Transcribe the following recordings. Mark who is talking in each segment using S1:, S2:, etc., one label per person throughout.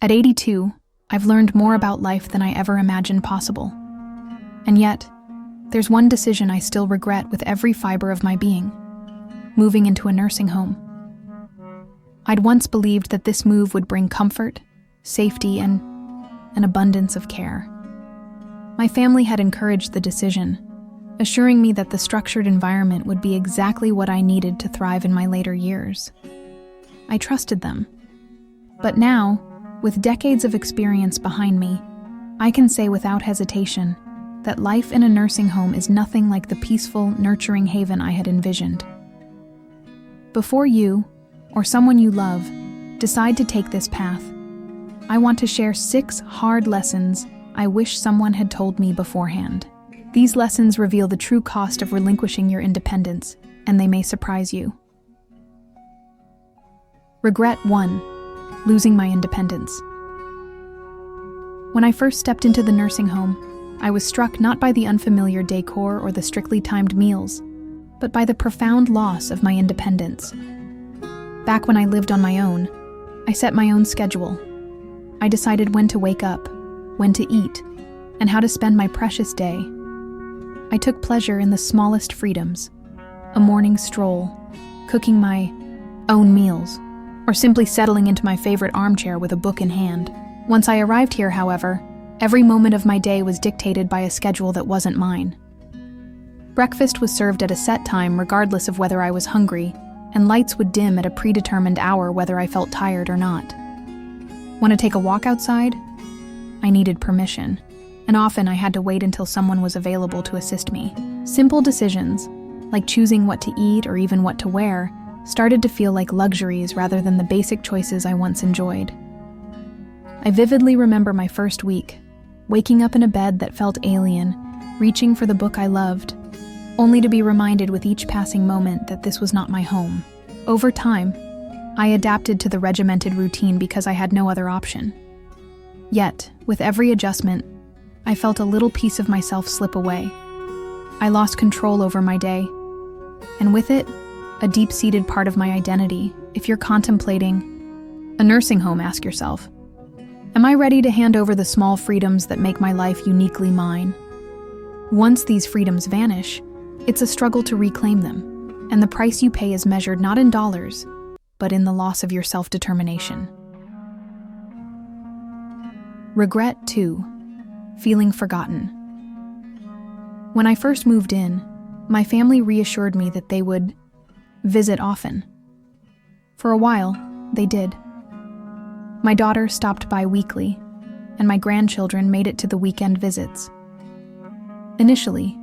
S1: At 82, I've learned more about life than I ever imagined possible. And yet, there's one decision I still regret with every fiber of my being: moving into a nursing home. I'd once believed that this move would bring comfort, safety, and an abundance of care. My family had encouraged the decision, assuring me that the structured environment would be exactly what I needed to thrive in my later years. I trusted them. But now, with decades of experience behind me, I can say without hesitation that life in a nursing home is nothing like the peaceful, nurturing haven I had envisioned. Before you, or someone you love, decide to take this path, I want to share 6 hard lessons I wish someone had told me beforehand. These lessons reveal the true cost of relinquishing your independence, and they may surprise you. Regret 1: losing my independence. When I first stepped into the nursing home, I was struck not by the unfamiliar decor or the strictly timed meals, but by the profound loss of my independence. Back when I lived on my own, I set my own schedule. I decided when to wake up, when to eat, and how to spend my precious day. I took pleasure in the smallest freedoms: a morning stroll, cooking my own meals, or simply settling into my favorite armchair with a book in hand. Once I arrived here, however, every moment of my day was dictated by a schedule that wasn't mine. Breakfast was served at a set time regardless of whether I was hungry, and lights would dim at a predetermined hour whether I felt tired or not. Want to take a walk outside? I needed permission, and often I had to wait until someone was available to assist me. Simple decisions, like choosing what to eat or even what to wear, started to feel like luxuries rather than the basic choices I once enjoyed. I vividly remember my first week, waking up in a bed that felt alien, reaching for the book I loved, only to be reminded with each passing moment that this was not my home. Over time, I adapted to the regimented routine because I had no other option. Yet, with every adjustment, I felt a little piece of myself slip away. I lost control over my day, and with it, a deep-seated part of my identity. If you're contemplating a nursing home, ask yourself, am I ready to hand over the small freedoms that make my life uniquely mine? Once these freedoms vanish, it's a struggle to reclaim them, and the price you pay is measured not in dollars, but in the loss of your self-determination. Regret 2: feeling forgotten. When I first moved in, my family reassured me that they would visit often. For a while, they did. My daughter stopped by weekly, and my grandchildren made it to the weekend visits. Initially,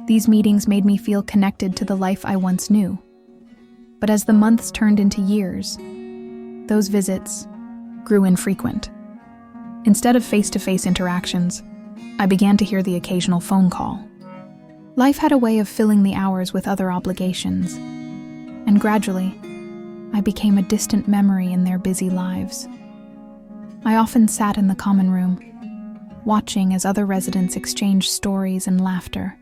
S1: these meetings made me feel connected to the life I once knew. But as the months turned into years, those visits grew infrequent. Instead of face-to-face interactions, I began to hear the occasional phone call. Life had a way of filling the hours with other obligations, and gradually, I became a distant memory in their busy lives. I often sat in the common room, watching as other residents exchanged stories and laughter,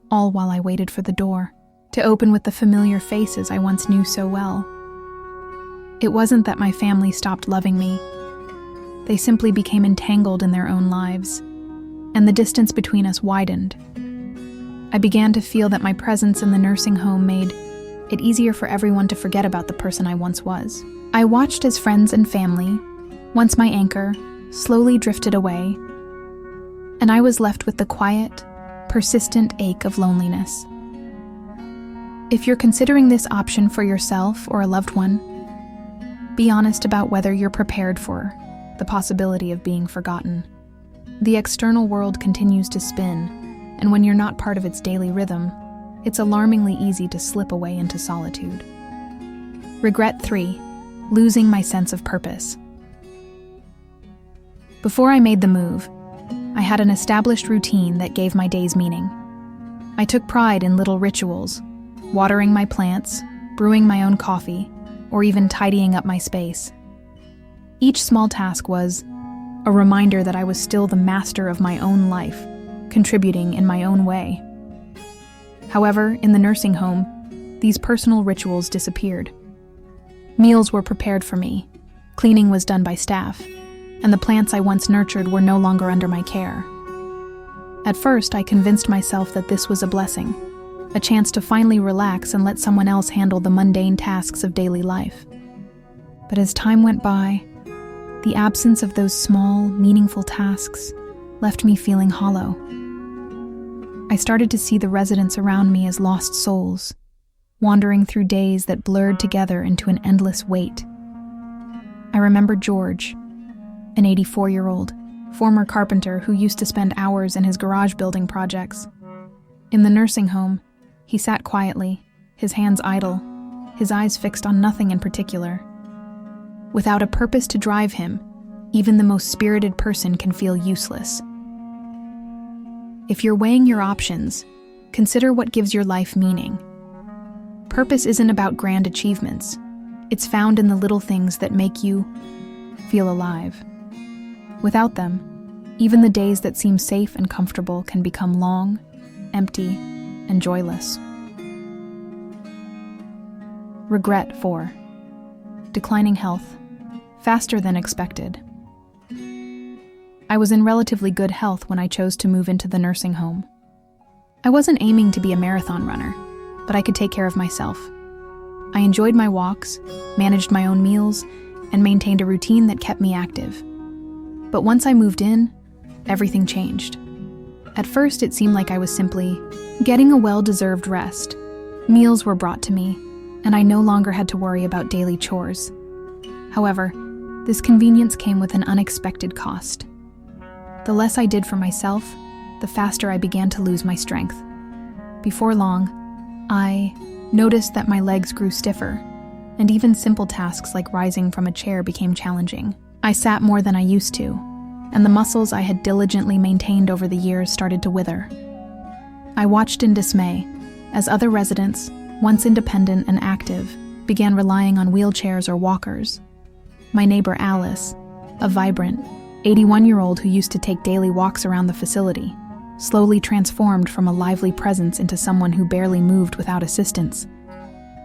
S1: all while I waited for the door to open with the familiar faces I once knew so well. It wasn't that my family stopped loving me. They simply became entangled in their own lives, and the distance between us widened. I began to feel that my presence in the nursing home made it easier for everyone to forget about the person I once was. I watched as friends and family, once my anchor, slowly drifted away, and I was left with the quiet, persistent ache of loneliness. If you're considering this option for yourself or a loved one, be honest about whether you're prepared for the possibility of being forgotten. The external world continues to spin, and when you're not part of its daily rhythm, it's alarmingly easy to slip away into solitude. Regret 3: losing my sense of purpose. Before I made the move, I had an established routine that gave my days meaning. I took pride in little rituals, watering my plants, brewing my own coffee, or even tidying up my space. Each small task was a reminder that I was still the master of my own life, contributing in my own way. However, in the nursing home, these personal rituals disappeared. Meals were prepared for me, cleaning was done by staff, and the plants I once nurtured were no longer under my care. At first, I convinced myself that this was a blessing, a chance to finally relax and let someone else handle the mundane tasks of daily life. But as time went by, the absence of those small, meaningful tasks left me feeling hollow. I started to see the residents around me as lost souls, wandering through days that blurred together into an endless wait. I remember George, an 84-year-old, former carpenter who used to spend hours in his garage building projects. In the nursing home, he sat quietly, his hands idle, his eyes fixed on nothing in particular. Without a purpose to drive him, even the most spirited person can feel useless. If you're weighing your options, consider what gives your life meaning. Purpose isn't about grand achievements. It's found in the little things that make you feel alive. Without them, even the days that seem safe and comfortable can become long, empty, and joyless. Regret 4. Declining health, faster than expected. I was in relatively good health when I chose to move into the nursing home. I wasn't aiming to be a marathon runner, but I could take care of myself. I enjoyed my walks, managed my own meals, and maintained a routine that kept me active. But once I moved in, everything changed. At first, it seemed like I was simply getting a well-deserved rest. Meals were brought to me, and I no longer had to worry about daily chores. However, this convenience came with an unexpected cost. The less I did for myself, the faster I began to lose my strength. Before long, I noticed that my legs grew stiffer, and even simple tasks like rising from a chair became challenging. I sat more than I used to, and the muscles I had diligently maintained over the years started to wither. I watched in dismay as other residents, once independent and active, began relying on wheelchairs or walkers. My neighbor Alice, a vibrant, 81-year-old who used to take daily walks around the facility, slowly transformed from a lively presence into someone who barely moved without assistance.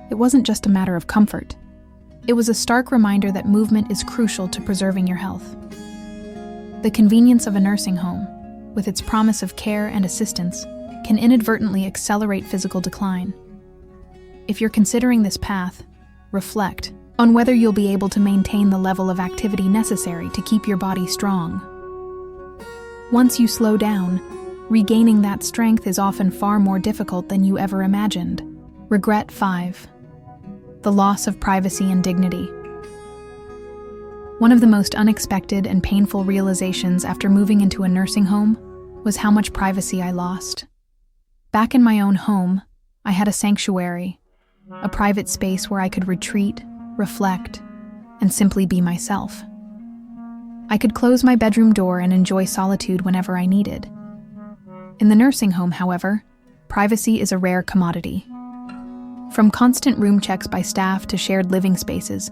S1: It wasn't just a matter of comfort. It was a stark reminder that movement is crucial to preserving your health. The convenience of a nursing home, with its promise of care and assistance, can inadvertently accelerate physical decline. If you're considering this path, reflect on whether you'll be able to maintain the level of activity necessary to keep your body strong. Once you slow down, regaining that strength is often far more difficult than you ever imagined. Regret 5. The loss of privacy and dignity. One of the most unexpected and painful realizations after moving into a nursing home was how much privacy I lost. Back in my own home, I had a sanctuary, a private space where I could retreat, reflect, and simply be myself. I could close my bedroom door and enjoy solitude whenever I needed. In the nursing home, however, privacy is a rare commodity. From constant room checks by staff to shared living spaces,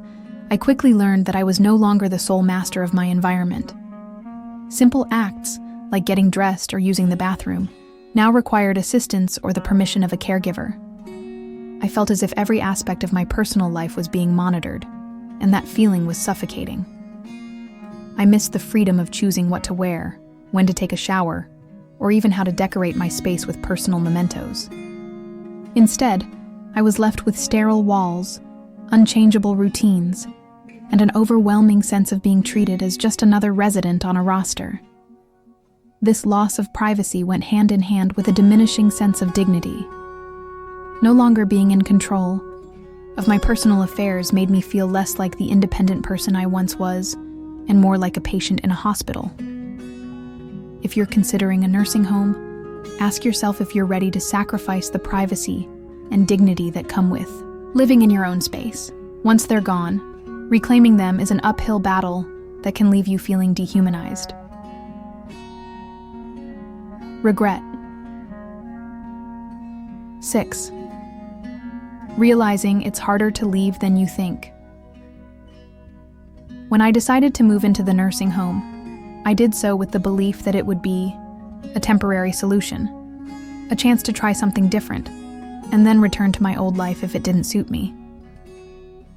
S1: I quickly learned that I was no longer the sole master of my environment. Simple acts, like getting dressed or using the bathroom, now required assistance or the permission of a caregiver. I felt as if every aspect of my personal life was being monitored, and that feeling was suffocating. I missed the freedom of choosing what to wear, when to take a shower, or even how to decorate my space with personal mementos. Instead, I was left with sterile walls, unchangeable routines, and an overwhelming sense of being treated as just another resident on a roster. This loss of privacy went hand in hand with a diminishing sense of dignity. No longer being in control of my personal affairs made me feel less like the independent person I once was, and more like a patient in a hospital. If you're considering a nursing home, ask yourself if you're ready to sacrifice the privacy and dignity that come with living in your own space. Once they're gone, reclaiming them is an uphill battle that can leave you feeling dehumanized. Regret. 6. Realizing it's harder to leave than you think. When I decided to move into the nursing home, I did so with the belief that it would be a temporary solution, a chance to try something different, and then return to my old life if it didn't suit me.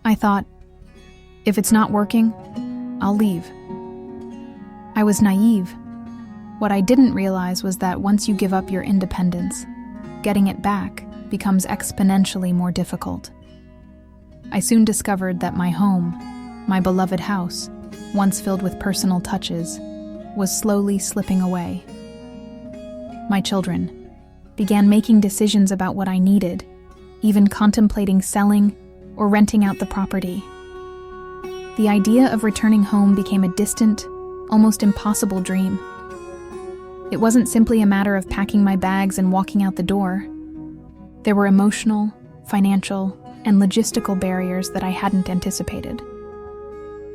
S1: I thought, if it's not working, I'll leave. I was naive. What I didn't realize was that once you give up your independence, getting it back becomes exponentially more difficult. I soon discovered that my home, my beloved house, once filled with personal touches, was slowly slipping away. My children began making decisions about what I needed, even contemplating selling or renting out the property. The idea of returning home became a distant, almost impossible dream. It wasn't simply a matter of packing my bags and walking out the door. There were emotional, financial, and logistical barriers that I hadn't anticipated.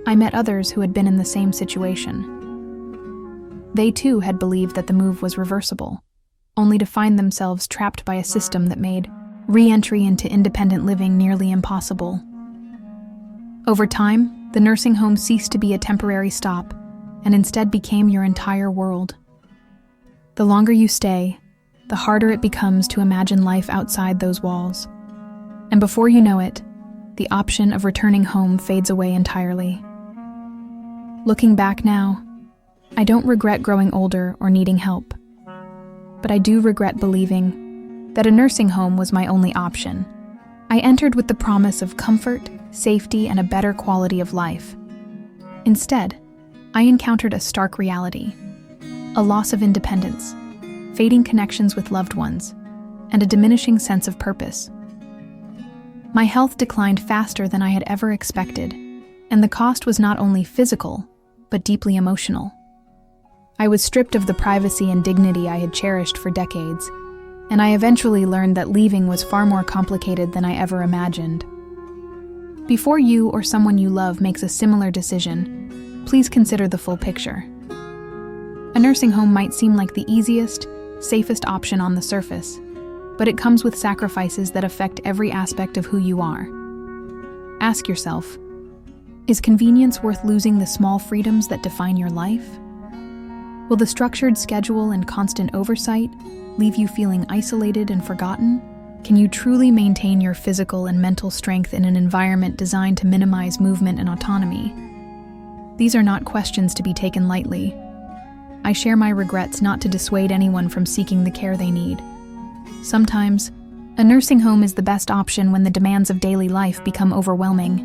S1: I met others who had been in the same situation. They too had believed that the move was reversible, only to find themselves trapped by a system that made re-entry into independent living nearly impossible. Over time, the nursing home ceased to be a temporary stop and instead became your entire world. The longer you stay, the harder it becomes to imagine life outside those walls. And before you know it, the option of returning home fades away entirely. Looking back now, I don't regret growing older or needing help. But I do regret believing that a nursing home was my only option. I entered with the promise of comfort, safety, and a better quality of life. Instead, I encountered a stark reality: a loss of independence, fading connections with loved ones, and a diminishing sense of purpose. My health declined faster than I had ever expected, and the cost was not only physical, but deeply emotional. I was stripped of the privacy and dignity I had cherished for decades, and I eventually learned that leaving was far more complicated than I ever imagined. Before you or someone you love makes a similar decision, please consider the full picture. A nursing home might seem like the easiest, safest option on the surface, but it comes with sacrifices that affect every aspect of who you are. Ask yourself, is convenience worth losing the small freedoms that define your life? Will the structured schedule and constant oversight leave you feeling isolated and forgotten? Can you truly maintain your physical and mental strength in an environment designed to minimize movement and autonomy? These are not questions to be taken lightly. I share my regrets not to dissuade anyone from seeking the care they need. Sometimes, a nursing home is the best option when the demands of daily life become overwhelming.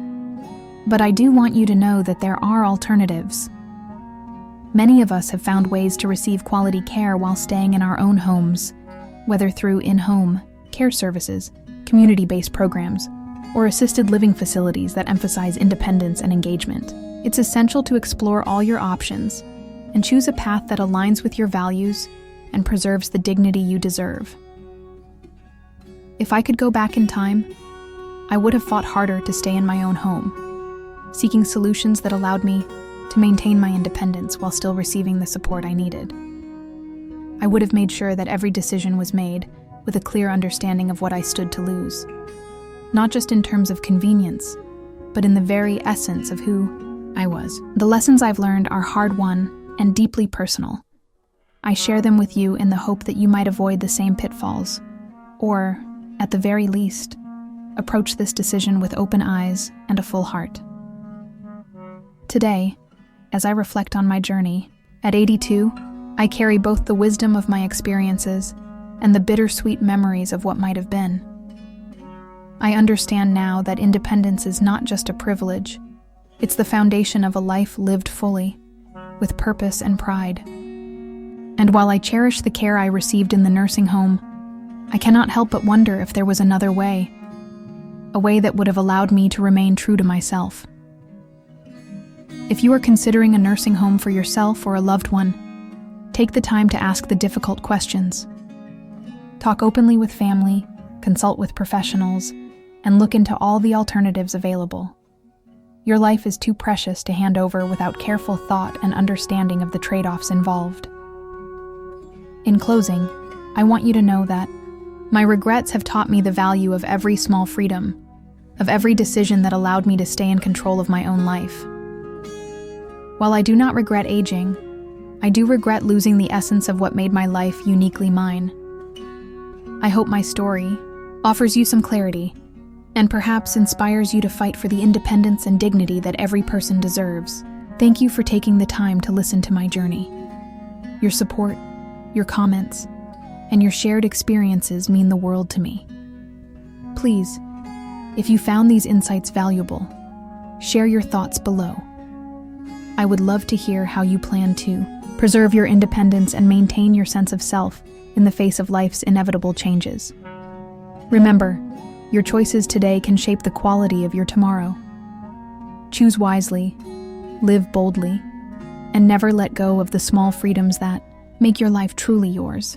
S1: But I do want you to know that there are alternatives. Many of us have found ways to receive quality care while staying in our own homes, whether through in-home care services, community-based programs, or assisted living facilities that emphasize independence and engagement. It's essential to explore all your options and choose a path that aligns with your values and preserves the dignity you deserve. If I could go back in time, I would have fought harder to stay in my own home, seeking solutions that allowed me to maintain my independence while still receiving the support I needed. I would have made sure that every decision was made with a clear understanding of what I stood to lose, not just in terms of convenience, but in the very essence of who I was. The lessons I've learned are hard-won and deeply personal. I share them with you in the hope that you might avoid the same pitfalls, or, at the very least, approach this decision with open eyes and a full heart. Today, as I reflect on my journey, at 82, I carry both the wisdom of my experiences and the bittersweet memories of what might have been. I understand now that independence is not just a privilege, it's the foundation of a life lived fully, with purpose and pride. And while I cherish the care I received in the nursing home, I cannot help but wonder if there was another way, a way that would have allowed me to remain true to myself. If you are considering a nursing home for yourself or a loved one, take the time to ask the difficult questions. Talk openly with family, consult with professionals, and look into all the alternatives available. Your life is too precious to hand over without careful thought and understanding of the trade-offs involved. In closing, I want you to know that my regrets have taught me the value of every small freedom, of every decision that allowed me to stay in control of my own life. While I do not regret aging, I do regret losing the essence of what made my life uniquely mine. I hope my story offers you some clarity and perhaps inspires you to fight for the independence and dignity that every person deserves. Thank you for taking the time to listen to my journey. Your support, your comments, and your shared experiences mean the world to me. Please, if you found these insights valuable, share your thoughts below. I would love to hear how you plan to preserve your independence and maintain your sense of self in the face of life's inevitable changes. Remember, your choices today can shape the quality of your tomorrow. Choose wisely, live boldly, and never let go of the small freedoms that make your life truly yours.